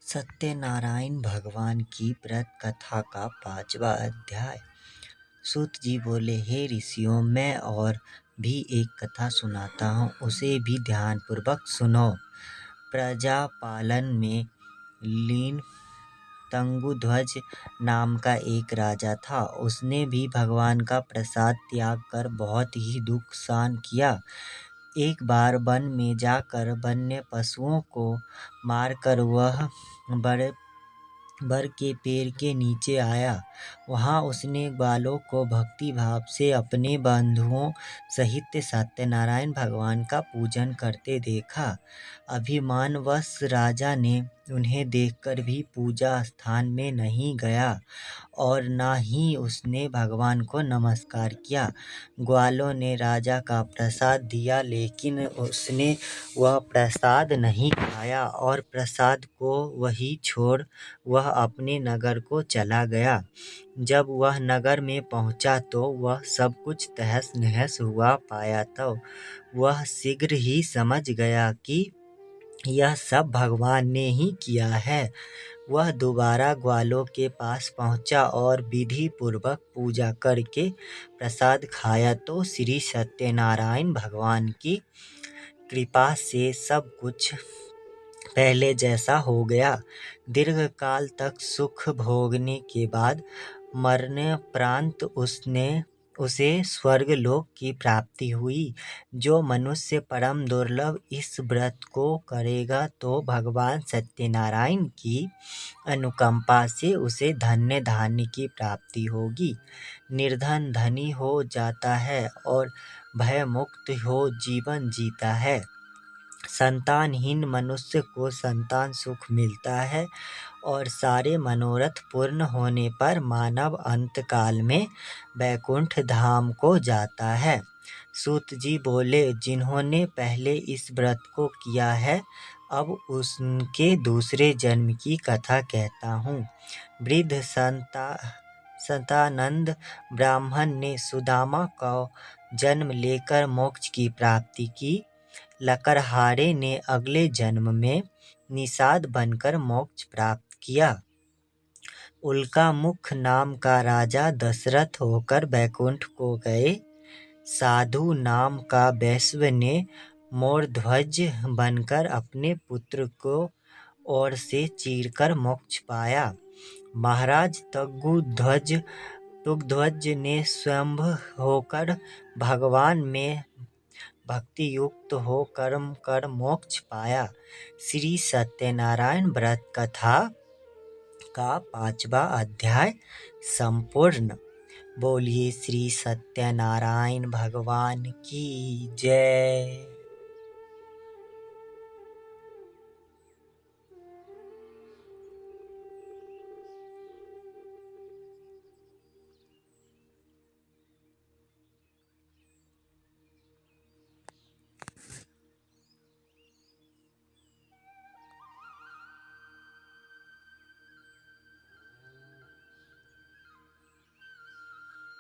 सत्यनारायण भगवान की व्रत कथा का 5वां अध्याय। सूत जी बोले, हे ऋषियों, मैं और भी एक कथा सुनाता हूँ, उसे भी ध्यानपूर्वक सुनो। प्रजा पालन में लीन तंगुध्वज नाम का एक राजा था। उसने भी भगवान का प्रसाद त्याग कर बहुत ही दुख सहन किया। एक बार वन में जाकर वन्य पशुओं को मारकर वह बर के पेड़ के नीचे आया। वहाँ उसने ग्वालों को भक्ति भाव से अपने बंधुओं सहित सत्यनारायण भगवान का पूजन करते देखा। अभिमानवश राजा ने उन्हें देखकर भी पूजा स्थान में नहीं गया और न ही उसने भगवान को नमस्कार किया। ग्वालों ने राजा का प्रसाद दिया, लेकिन उसने वह प्रसाद नहीं खाया और प्रसाद को वहीं छोड़ वह अपने नगर को चला गया। जब वह नगर में पहुंचा तो वह सब कुछ तहस नहस हुआ पाया, तो वह शीघ्र ही समझ गया कि यह सब भगवान ने ही किया है। वह दोबारा ग्वालों के पास पहुंचा और विधि पूर्वक पूजा करके प्रसाद खाया तो श्री सत्यनारायण भगवान की कृपा से सब कुछ पहले जैसा हो गया। दीर्घ काल तक सुख भोगने के बाद मरणोपरांत उसे स्वर्गलोक की प्राप्ति हुई। जो मनुष्य परम दुर्लभ इस व्रत को करेगा तो भगवान सत्यनारायण की अनुकंपा से उसे धन्य धान्य की प्राप्ति होगी। निर्धन धनी हो जाता है और भय मुक्त हो जीवन जीता है। संतानहीन मनुष्य को संतान सुख मिलता है और सारे मनोरथ पूर्ण होने पर मानव अंत काल में वैकुंठ धाम को जाता है। सूत जी बोले, जिन्होंने पहले इस व्रत को किया है, अब उनके दूसरे जन्म की कथा कहता हूँ। वृद्ध संतानंद ब्राह्मण ने सुदामा को जन्म लेकर मोक्ष की प्राप्ति की। लकड़हारे ने अगले जन्म में निषाद बनकर मोक्ष प्राप्त किया। उल्कामुख नाम का राजा दशरथ होकर वैकुंठ को गए। साधु नाम का वैश्व ने मोरध्वज बनकर अपने पुत्र को ओर से चीरकर मोक्ष पाया। महाराज तुंगध्वज ने स्वयं होकर भगवान में भक्ति युक्त हो कर्म कर मोक्ष पाया। श्री सत्यनारायण व्रत कथा का 5वां अध्याय संपूर्ण। बोलिए श्री सत्यनारायण भगवान की जय।